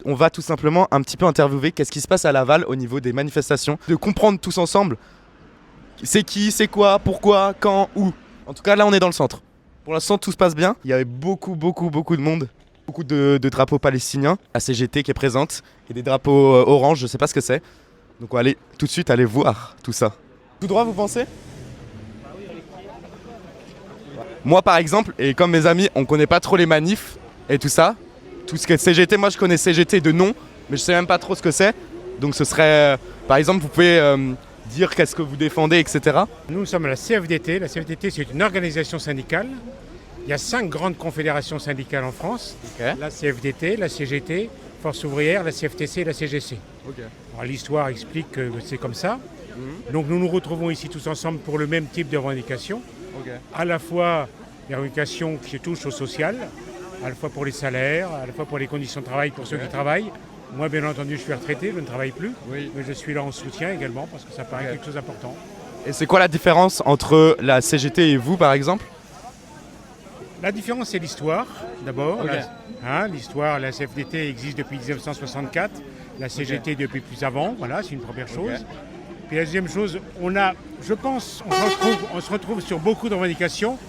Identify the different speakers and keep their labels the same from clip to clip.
Speaker 1: on va tout simplement un petit peu interviewer qu'est-ce qui se passe à Laval au niveau des manifestations, de comprendre tous ensemble c'est qui, c'est quoi, pourquoi, quand, où. En tout cas, là, on est dans le centre. Pour l'instant, tout se passe bien. Il y avait beaucoup de monde. Beaucoup de drapeaux palestiniens. La CGT qui est présente. Et des drapeaux orange, je sais pas ce que c'est. Donc on va aller tout de suite aller voir tout ça. Tout droit, vous pensez ? Moi, par exemple, et comme mes amis, on connaît pas trop les manifs et tout ça. Tout ce qui est CGT, moi je connais CGT de nom, mais je sais même pas trop ce que c'est. Donc ce serait, par exemple, vous pouvez dire qu'est-ce que vous défendez, etc.
Speaker 2: Nous sommes la CFDT. La CFDT, c'est une organisation syndicale. Il y a 5 grandes confédérations syndicales en France.
Speaker 1: Okay.
Speaker 2: La CFDT, la CGT, Force ouvrière, la CFTC et la CGC. Okay. Alors, l'histoire explique que c'est comme ça. Donc nous nous retrouvons ici tous ensemble pour le même type de revendications. À la fois des revendications qui touchent au social, à la fois pour les salaires, à la fois pour les conditions de travail pour ceux qui travaillent. Moi, bien entendu, je suis retraité, je ne travaille plus, mais je suis là en soutien également parce que ça paraît quelque chose d'important.
Speaker 1: Et c'est quoi la différence entre la CGT et vous, par exemple ?
Speaker 2: La différence, c'est l'histoire, d'abord. L'histoire, la CFDT existe depuis 1964, la CGT depuis plus avant, voilà, c'est une première chose. Puis la deuxième chose, on se retrouve sur beaucoup de revendications.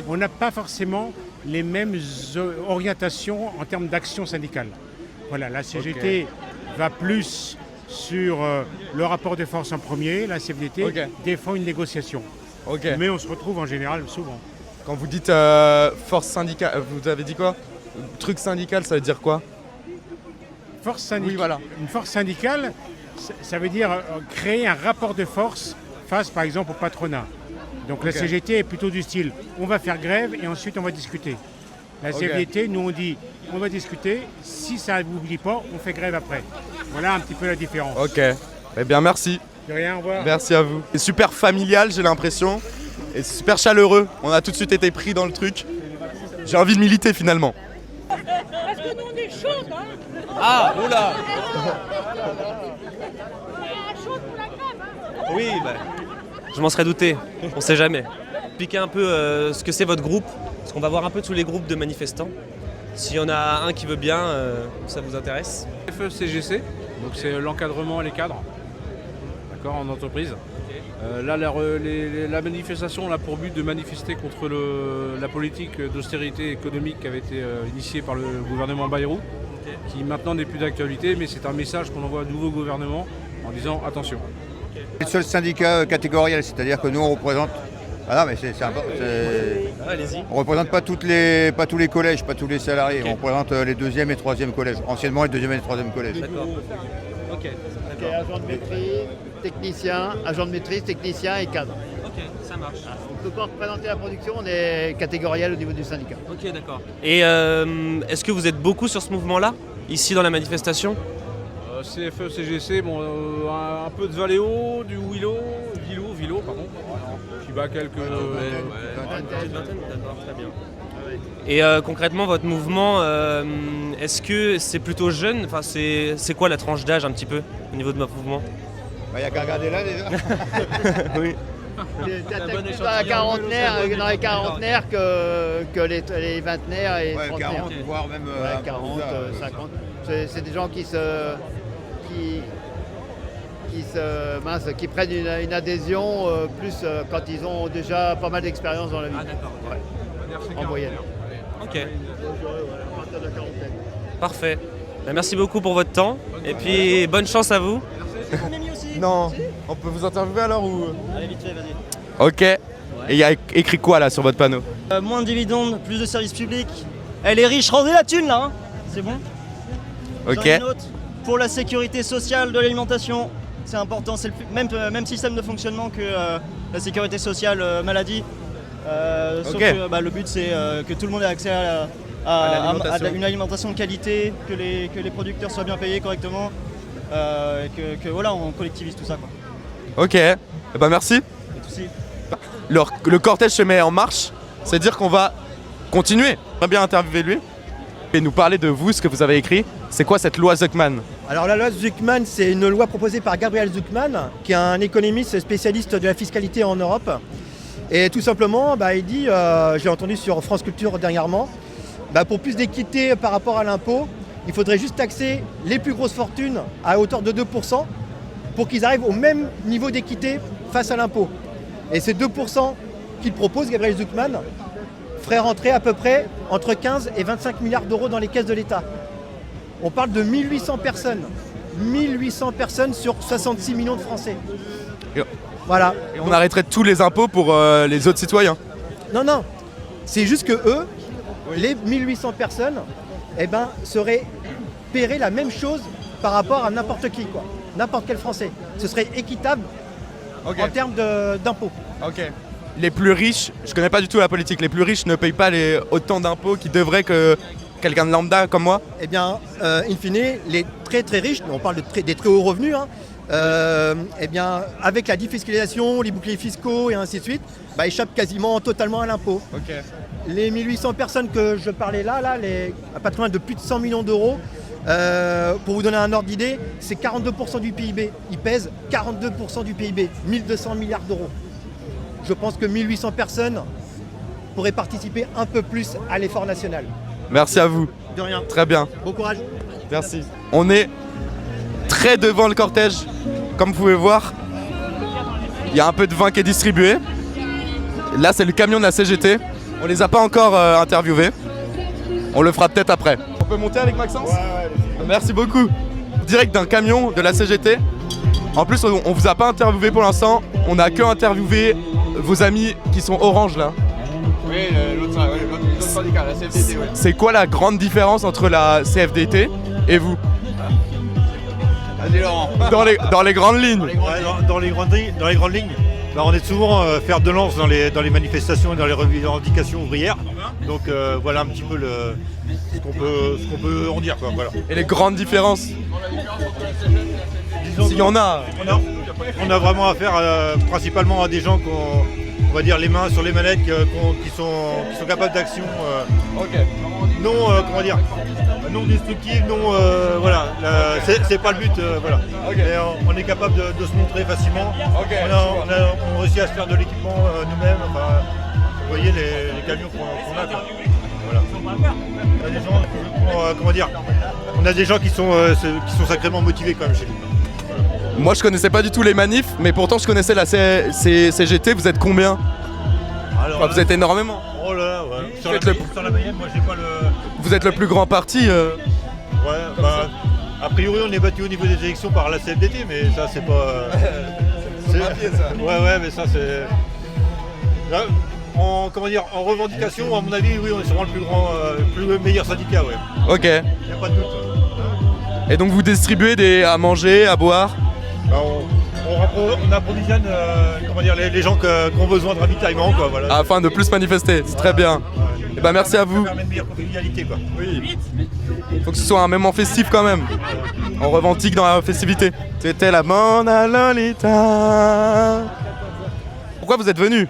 Speaker 2: On n'a pas forcément les mêmes orientations en termes d'action syndicale. Voilà, la CGT va plus sur le rapport de force en premier, la CFDT défend une négociation. Mais on se retrouve en général souvent.
Speaker 1: Quand vous dites force syndicale, vous avez dit quoi ? Truc syndical, ça veut dire quoi ?
Speaker 2: Force syndicale. Une force syndicale, ça veut dire créer un rapport de force face, par exemple, au patronat. Donc la CGT est plutôt du style, on va faire grève et ensuite on va discuter. La CFDT, nous on dit, on va discuter, si ça ne vous oublie pas, on fait grève après. Voilà un petit peu la différence.
Speaker 1: Ok, eh bien merci.
Speaker 2: De rien, au revoir.
Speaker 1: Merci à vous. C'est super familial, j'ai l'impression, et c'est super chaleureux. On a tout de suite été pris dans le truc. J'ai envie de militer finalement.
Speaker 3: Parce que nous on est chauds, hein.
Speaker 4: Ah, oula.
Speaker 3: Chaud pour la grève, hein.
Speaker 4: Oui, je m'en serais douté, on sait jamais. Expliquez un peu ce que c'est votre groupe, parce qu'on va voir un peu tous les groupes de manifestants. S'il y en a un qui veut bien, ça vous intéresse ?
Speaker 5: FECGC, donc c'est l'encadrement et les cadres, d'accord, en entreprise. Là, la manifestation a pour but de manifester contre la politique d'austérité économique qui avait été initiée par le gouvernement Bayrou, qui maintenant n'est plus d'actualité, mais c'est un message qu'on envoie au nouveau gouvernement en disant attention.
Speaker 6: C'est le seul syndicat catégoriel, c'est-à-dire que nous on représente. Ah non mais c'est important. On représente pas tous les collèges, pas tous les salariés. On représente les 2e et 3e collèges. Anciennement les 2e et 3e collèges.
Speaker 4: D'accord. Ok.
Speaker 7: Agent de maîtrise, technicien, agent de maîtrise, technicien et cadre.
Speaker 4: Ok, ça marche.
Speaker 7: On ne peut pas représenter la production, on est catégoriel au niveau du syndicat.
Speaker 4: Ok, d'accord. Et est-ce que vous êtes beaucoup sur ce mouvement-là, ici dans la manifestation ?
Speaker 5: CFE, CGC, un peu de Valéo, du Vilo, pardon. Qui bat quelques...
Speaker 4: vingtaine, d'accord, très bien. Et concrètement, votre mouvement, est-ce que c'est plutôt jeune ? Enfin, c'est quoi la tranche d'âge un petit peu au niveau de votre mouvement ?
Speaker 6: Il n'y a qu'à regarder là déjà.
Speaker 4: Oui.
Speaker 7: T'attaques plus dans les quarantenaires que les vingtenaires et trentenaires.
Speaker 6: 40, voire même
Speaker 7: 40, 50. C'est des gens qui prennent une adhésion plus quand ils ont déjà pas mal d'expérience dans la vie.
Speaker 4: Ah d'accord.
Speaker 7: Ouais. En moyenne.
Speaker 4: Ok. Parfait. Merci beaucoup pour votre temps et puis bonne chance à vous.
Speaker 1: Non, on peut vous interviewer alors ou...
Speaker 8: Allez vite fait, vas-y.
Speaker 1: Ok. Et il y a écrit quoi là sur votre panneau ?
Speaker 8: Moins de dividendes, plus de services publics. Elle est riche, rendez la thune là, hein. C'est bon.
Speaker 1: Ok.
Speaker 8: J'en ai une autre. Pour la sécurité sociale de l'alimentation, c'est important, c'est le même système de fonctionnement que la sécurité sociale maladie. Sauf que le but c'est que tout le monde ait accès à une alimentation de qualité, que les producteurs soient bien payés correctement, et que voilà, on collectivise tout ça, quoi.
Speaker 1: Ok, eh ben merci. Le cortège se met en marche, c'est-à-dire qu'on va continuer. On va bien interviewer lui et nous parler de vous, ce que vous avez écrit. C'est quoi cette loi Zucman ?
Speaker 9: Alors la loi Zucman, c'est une loi proposée par Gabriel Zucman, qui est un économiste spécialiste de la fiscalité en Europe. Et tout simplement, il dit, j'ai entendu sur France Culture dernièrement, pour plus d'équité par rapport à l'impôt, Il faudrait juste taxer les plus grosses fortunes à hauteur de 2% pour qu'ils arrivent au même niveau d'équité face à l'impôt. Et ces 2% qu'il propose, Gabriel Zucman, ferait rentrer à peu près entre 15 et 25 milliards d'euros dans les caisses de l'État. On parle de 1800 personnes. 1800 personnes sur 66 millions de Français. Voilà.
Speaker 1: Et on arrêterait tous les impôts pour les autres citoyens.
Speaker 9: Non, non. C'est juste que eux, les 1800 personnes, paieraient la même chose par rapport à n'importe qui, quoi. N'importe quel Français. Ce serait équitable en termes d'impôts.
Speaker 1: Ok. Les plus riches, je connais pas du tout la politique, les plus riches ne payent pas autant d'impôts qu'ils devraient que quelqu'un de lambda comme moi.
Speaker 9: Eh bien, in fine, les très très riches, on parle des très hauts revenus, avec la défiscalisation, les boucliers fiscaux et ainsi de suite, échappent quasiment totalement à l'impôt.
Speaker 1: Okay.
Speaker 9: Les 1800 personnes que je parlais là, les patrimoines de plus de 100 millions d'euros, pour vous donner un ordre d'idée, c'est 42% du PIB. Ils pèsent 42% du PIB, 1200 milliards d'euros. Je pense que 1800 personnes pourraient participer un peu plus à l'effort national.
Speaker 1: Merci à vous.
Speaker 9: De rien.
Speaker 1: Très bien.
Speaker 9: Bon courage.
Speaker 1: Merci. On est très devant le cortège. Comme vous pouvez voir, il y a un peu de vin qui est distribué. Là, c'est le camion de la CGT. On les a pas encore interviewés. On le fera peut-être après. On peut monter avec Maxence ? Ouais. Merci beaucoup. Direct d'un camion de la CGT. En plus, on vous a pas interviewé pour l'instant. On a que interviewé vos amis qui sont orange là.
Speaker 10: Oui, l'autre syndicat, la CFDT. Ouais.
Speaker 1: C'est quoi la grande différence entre la CFDT et vous ?
Speaker 10: Vas-y Laurent.
Speaker 1: Dans les grandes lignes.
Speaker 11: Dans les grandes lignes, on est souvent fer de lance dans les manifestations et dans les revendications ouvrières. Donc voilà un petit peu ce qu'on peut en dire, quoi, voilà.
Speaker 1: Et les grandes différences ? S'il y en a.
Speaker 11: On a vraiment affaire principalement à des gens qui ont, on va dire, les mains sur les manettes, qui sont capables d'action non destructive, voilà. C'est pas le but, voilà. Mais on est capable de se montrer facilement. On réussit à se faire de l'équipement nous-mêmes. Enfin, vous voyez les camions qu'on a. Voilà. On a des gens, on a des gens qui sont sacrément motivés quand même chez nous.
Speaker 1: Moi je connaissais pas du tout les manifs, mais pourtant je connaissais la CGT. Vous êtes combien ? Alors, vous êtes énormément.
Speaker 11: Oh là, ouais. Sur la Mayenne, moi j'ai pas le...
Speaker 1: Vous êtes le plus grand parti
Speaker 11: Ouais, a priori on est battu au niveau des élections par la CFDT, mais ça c'est pas...
Speaker 1: c'est papier ça.
Speaker 11: Ouais, mais ça c'est... Là, en revendication, à mon avis, oui, on est sûrement le meilleur syndicat, ouais.
Speaker 1: Ok.
Speaker 11: Y a pas de doute.
Speaker 1: Et donc vous distribuez à manger, à boire ?
Speaker 11: On approvisionne les gens qui ont besoin de ravitaillement, quoi, voilà.
Speaker 1: Afin de plus manifester, c'est très bien. Et merci à vous.
Speaker 11: Ça permet une meilleure convivialité, quoi.
Speaker 1: Oui. Faut que ce soit un moment festif quand même. On revendique dans la festivité. C'était la Mona Lolita. Pourquoi vous êtes venu ?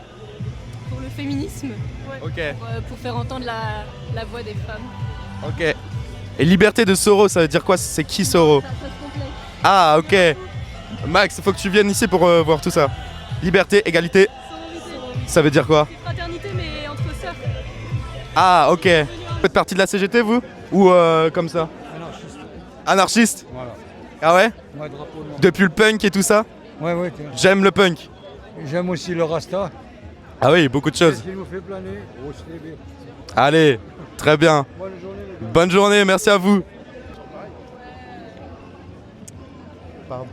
Speaker 12: Pour le féminisme.
Speaker 1: Ok.
Speaker 12: Pour faire entendre la voix des femmes.
Speaker 1: Ok. Et liberté de Soro, ça veut dire quoi ? C'est qui Soro ?
Speaker 12: Ça se complète.
Speaker 1: Ah ok. Max, il faut que tu viennes ici pour voir tout ça. Liberté, égalité. Ça veut dire quoi ?
Speaker 12: Fraternité mais entre sœurs.
Speaker 1: Ah ok. Vous faites partie de la CGT vous ? Ou comme ça ?
Speaker 13: Anarchiste.
Speaker 1: Anarchiste ?
Speaker 13: Voilà.
Speaker 1: Ah ouais ?
Speaker 13: Ouais, drapeau noir.
Speaker 1: Depuis le punk et tout ça ?
Speaker 13: Ouais.
Speaker 1: J'aime le punk.
Speaker 13: J'aime aussi le Rasta.
Speaker 1: Ah oui, beaucoup de choses.
Speaker 13: Qu'est-ce qu'il vous fait planer ?
Speaker 1: Allez, très bien.
Speaker 13: Bonne journée les gars.
Speaker 1: Bonne journée, merci à vous. Pardon.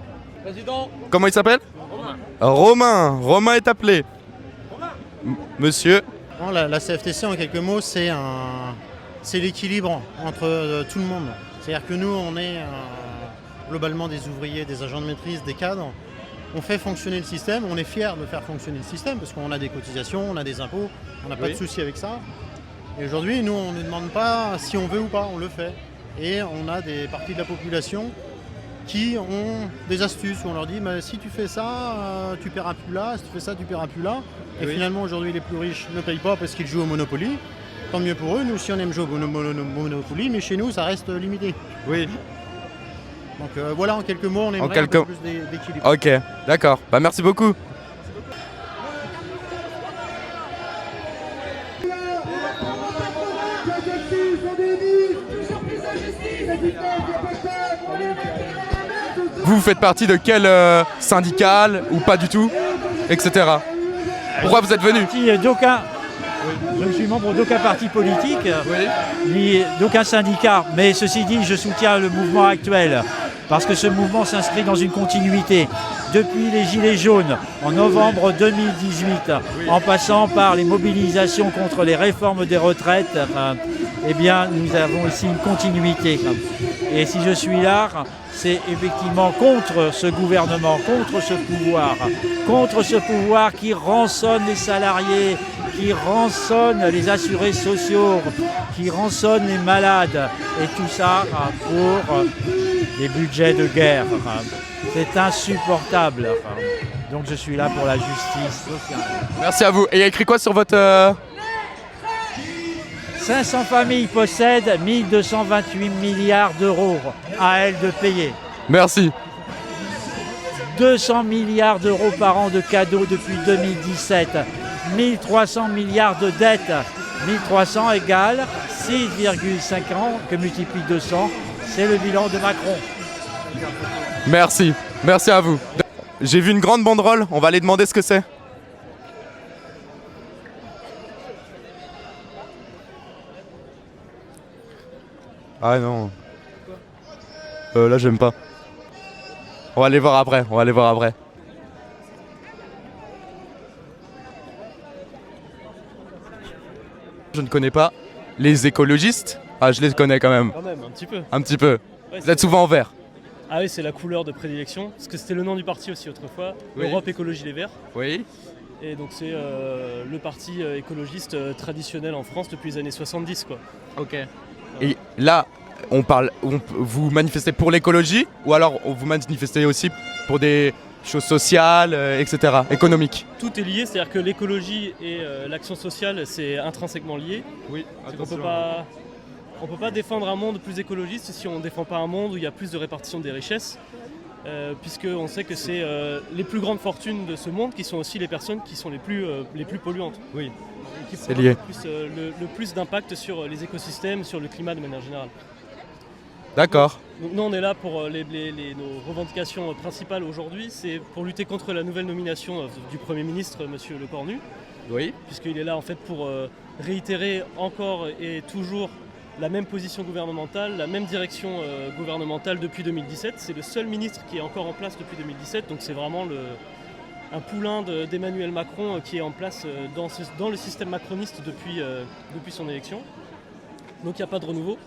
Speaker 10: Président.
Speaker 1: Comment il s'appelle ? Romain est appelé. Monsieur.
Speaker 14: La CFTC, en quelques mots, c'est l'équilibre entre tout le monde. C'est-à-dire que nous, on est globalement des ouvriers, des agents de maîtrise, des cadres. On fait fonctionner le système, on est fiers de faire fonctionner le système parce qu'on a des cotisations, on a des impôts, on n'a pas de souci avec ça. Et aujourd'hui, nous, on ne demande pas si on veut ou pas, on le fait. Et on a des parties de la population qui ont des astuces où on leur dit si tu fais ça, tu paieras plus là, si tu fais ça, tu paieras plus là. Et finalement, aujourd'hui, les plus riches ne payent pas parce qu'ils jouent au Monopoly. Tant mieux pour eux, nous aussi on aime jouer au Monopoly, mais chez nous, ça reste limité.
Speaker 1: Oui.
Speaker 14: Donc voilà, en quelques mots, on aimerait un peu plus d'équilibre.
Speaker 1: Ok, d'accord. Merci beaucoup. Vous faites partie de quel syndicat ou pas du tout, etc. Pourquoi vous êtes venu?
Speaker 15: Je suis membre d'aucun parti politique, ni d'aucun syndicat, mais ceci dit, je soutiens le mouvement actuel, parce que ce mouvement s'inscrit dans une continuité. Depuis les Gilets jaunes, en novembre 2018, en passant par les mobilisations contre les réformes des retraites, eh bien, nous avons ici une continuité. Et si je suis là, c'est effectivement contre ce gouvernement, contre ce pouvoir qui rançonne les salariés, qui rançonne les assurés sociaux, qui rançonne les malades, et tout ça pour des budgets de guerre. C'est insupportable. Donc je suis là pour la justice sociale.
Speaker 1: Merci à vous. Et il y a écrit quoi sur votre...
Speaker 15: 500 familles possèdent 1228 milliards d'euros à elles de payer.
Speaker 1: Merci.
Speaker 15: 200 milliards d'euros par an de cadeaux depuis 2017. 1300 milliards de dettes. 1300 égale 6,5 ans que multiplie 200. C'est le bilan de Macron.
Speaker 1: Merci. Merci à vous. J'ai vu une grande banderole. On va aller demander ce que c'est. Ah non. Là j'aime pas. On va aller voir après, Je ne connais pas les écologistes. Ah, je les connais quand même.
Speaker 16: Quand même, un petit peu.
Speaker 1: Un petit peu.
Speaker 16: Ouais,
Speaker 1: vous êtes souvent en vert.
Speaker 16: Ah oui, c'est la couleur de prédilection, parce que c'était le nom du parti aussi autrefois,
Speaker 1: Oui.
Speaker 16: Europe Écologie Les Verts.
Speaker 1: Oui.
Speaker 16: Et donc c'est le parti écologiste traditionnel en France depuis les années 70, quoi.
Speaker 1: Ok. Et là, vous manifestez pour l'écologie ou alors vous manifestez aussi pour des choses sociales, etc., économiques?
Speaker 16: Tout est lié, c'est-à-dire que l'écologie et l'action sociale, c'est intrinsèquement lié.
Speaker 1: Oui,
Speaker 16: On peut pas défendre un monde plus écologiste si on ne défend pas un monde où il y a plus de répartition des richesses, puisqu'on sait que c'est les plus grandes fortunes de ce monde qui sont aussi les personnes qui sont les plus polluantes.
Speaker 1: Oui,
Speaker 16: qui
Speaker 1: c'est lié.
Speaker 16: Le plus d'impact sur les écosystèmes, sur le climat de manière générale.
Speaker 1: D'accord.
Speaker 16: Donc, nous on est là pour nos revendications principales aujourd'hui, c'est pour lutter contre la nouvelle nomination du Premier ministre, M. Lecornu.
Speaker 1: Oui.
Speaker 16: Puisqu'il est là en fait pour réitérer encore et toujours la même position gouvernementale, la même direction gouvernementale depuis 2017. C'est le seul ministre qui est encore en place depuis 2017, donc c'est vraiment un poulain d'Emmanuel Macron qui est en place dans le système macroniste depuis son élection. Donc il n'y a pas de renouveau.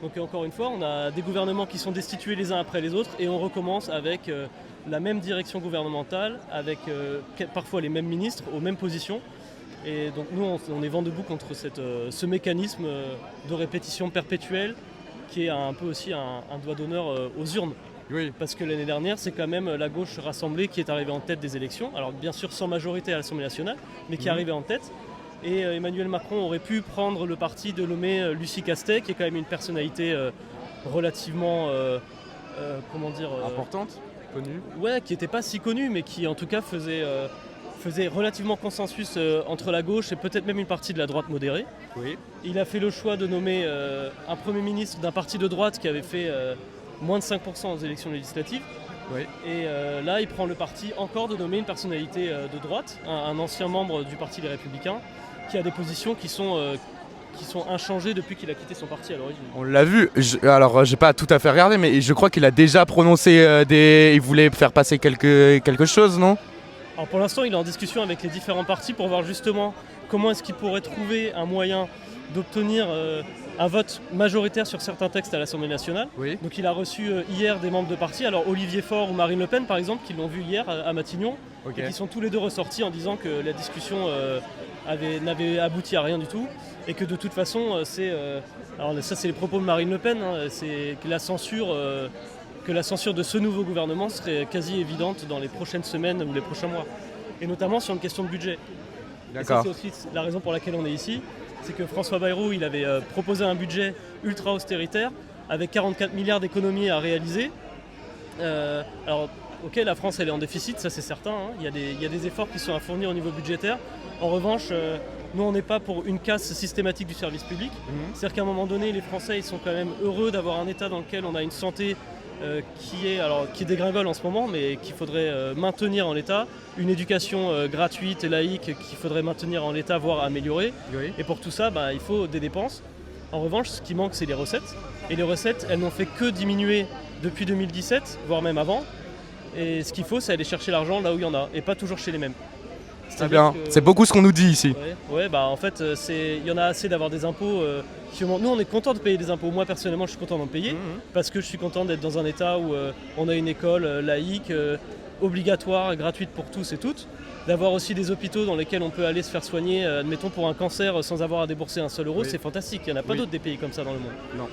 Speaker 16: Donc encore une fois, on a des gouvernements qui sont destitués les uns après les autres et on recommence avec la même direction gouvernementale, avec parfois les mêmes ministres aux mêmes positions. Et donc nous, on est vent debout contre ce mécanisme de répétition perpétuelle qui est un peu aussi un doigt d'honneur aux urnes.
Speaker 1: Oui.
Speaker 16: Parce que l'année dernière, c'est quand même la gauche rassemblée qui est arrivée en tête des élections. Alors bien sûr sans majorité à l'Assemblée nationale, mais qui est arrivée en tête. Et Emmanuel Macron aurait pu prendre le parti de nommer Lucie Castet, qui est quand même une personnalité relativement,
Speaker 1: importante, connue.
Speaker 16: Ouais, qui n'était pas si connue, mais qui en tout cas faisait relativement consensus entre la gauche et peut-être même une partie de la droite modérée.
Speaker 1: Oui.
Speaker 16: Il a fait le choix de nommer un Premier ministre d'un parti de droite qui avait fait moins de 5% aux élections législatives.
Speaker 1: Oui.
Speaker 16: Et là, il prend le parti encore de nommer une personnalité de droite, un ancien membre du Parti Les Républicains, qui a des positions qui sont inchangées depuis qu'il a quitté son parti à l'origine.
Speaker 1: On l'a vu, alors j'ai pas tout à fait regardé, mais je crois qu'il a déjà prononcé il voulait faire passer quelque chose, non?
Speaker 16: Alors pour l'instant, il est en discussion avec les différents partis pour voir justement comment est-ce qu'il pourrait trouver un moyen d'obtenir un vote majoritaire sur certains textes à l'Assemblée nationale.
Speaker 1: Oui.
Speaker 16: Donc il a reçu hier des membres de partis, alors Olivier Faure ou Marine Le Pen par exemple, qui l'ont vu hier à Matignon,
Speaker 1: Ok.
Speaker 16: et qui sont tous les deux ressortis en disant que la discussion n'avait abouti à rien du tout, et que de toute façon, alors ça c'est les propos de Marine Le Pen, hein, c'est que la censure de ce nouveau gouvernement serait quasi évidente dans les prochaines semaines ou les prochains mois, et notamment sur une question de budget.
Speaker 1: D'accord.
Speaker 16: Et ça, c'est aussi la raison pour laquelle on est ici, c'est que François Bayrou, il avait proposé un budget ultra austéritaire avec 44 milliards d'économies à réaliser. Alors, ok, la France elle est en déficit, ça c'est certain, hein. Il y a des efforts qui sont à fournir au niveau budgétaire. En revanche, nous on n'est pas pour une casse systématique du service public. C'est-à-dire qu'à un moment donné, les Français ils sont quand même heureux d'avoir un État dans lequel on a une santé qui dégringole en ce moment, mais qu'il faudrait maintenir en l'état, une éducation gratuite et laïque qu'il faudrait maintenir en l'état, voire améliorer.
Speaker 17: Oui.
Speaker 16: Et pour tout ça, il faut des dépenses. En revanche, ce qui manque, c'est les recettes. Et les recettes, elles n'ont fait que diminuer depuis 2017, voire même avant. Et ce qu'il faut, c'est aller chercher l'argent là où il y en a, et pas toujours chez les mêmes.
Speaker 1: Très bien, c'est beaucoup ce qu'on nous dit ici.
Speaker 16: Ouais, en fait, il y en a assez d'avoir des impôts qui augmentent. Nous, on est content de payer des impôts. Moi, personnellement, je suis content d'en payer parce que je suis content d'être dans un état où on a une école laïque, obligatoire, gratuite pour tous et toutes. D'avoir aussi des hôpitaux dans lesquels on peut aller se faire soigner, admettons pour un cancer, sans avoir à débourser un seul euro, c'est fantastique. Il n'y en a pas d'autres des pays comme ça dans le monde.
Speaker 17: Non.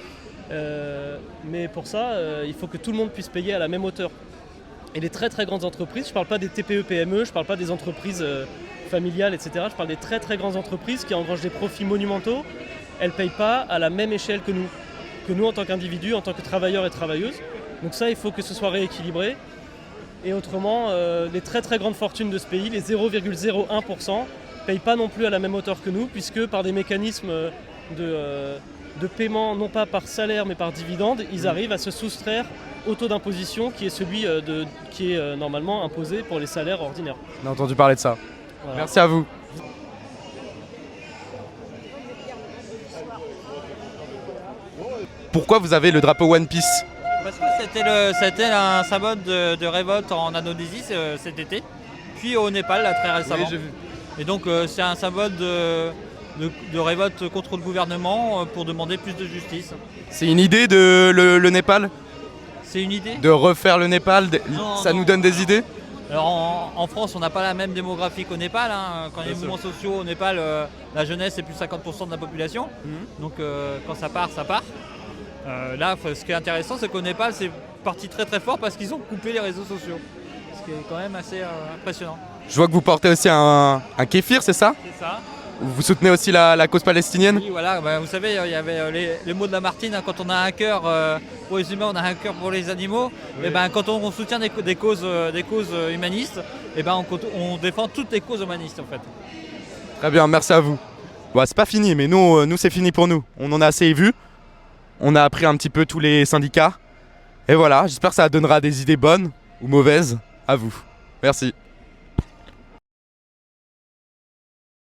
Speaker 16: Mais pour ça, il faut que tout le monde puisse payer à la même hauteur. Et les très très grandes entreprises, je ne parle pas des TPE-PME, je ne parle pas des entreprises familiales, etc. Je parle des très très grandes entreprises qui engrangent des profits monumentaux. Elles ne payent pas à la même échelle que nous en tant qu'individus, en tant que travailleurs et travailleuses. Donc ça, il faut que ce soit rééquilibré. Et autrement, les très très grandes fortunes de ce pays, les 0,01%, ne payent pas non plus à la même hauteur que nous, puisque par des mécanismes de paiement, non pas par salaire mais par dividende, ils arrivent à se soustraire au taux d'imposition qui est celui qui est normalement imposé pour les salaires ordinaires.
Speaker 1: On a entendu parler de ça. Voilà. Merci à vous. Pourquoi vous avez le drapeau One Piece?
Speaker 18: Parce que c'était un symbole de révolte en Indonésie cet été, puis au Népal là, très récemment. Oui, et donc c'est un symbole de révolte contre le gouvernement pour demander plus de justice.
Speaker 1: C'est une idée de le Népal?
Speaker 18: C'est une idée?
Speaker 1: De refaire le Népal, ça nous donne des idées?
Speaker 18: Alors en France, on n'a pas la même démographie qu'au Népal. Hein. Quand il y a des mouvements sociaux au Népal, la jeunesse est plus de 50% de la population. Donc quand ça part, ça part. Là, ce qui est intéressant, c'est qu'au Népal, c'est parti très très fort parce qu'ils ont coupé les réseaux sociaux. Ce qui est quand même assez impressionnant.
Speaker 1: Je vois que vous portez aussi un kéfir, c'est ça?
Speaker 18: C'est ça.
Speaker 1: Vous soutenez aussi la cause palestinienne?
Speaker 18: Oui, voilà. Vous savez, il y avait les mots de Lamartine, hein, quand on a un cœur pour les humains, on a un cœur pour les animaux. Oui. Et quand on soutient des causes humanistes, on défend toutes les causes humanistes en fait.
Speaker 1: Très bien, merci à vous. Bon, c'est pas fini, mais nous c'est fini pour nous. On en a assez vu. On a appris un petit peu tous les syndicats. Et voilà, j'espère que ça donnera des idées bonnes ou mauvaises à vous. Merci.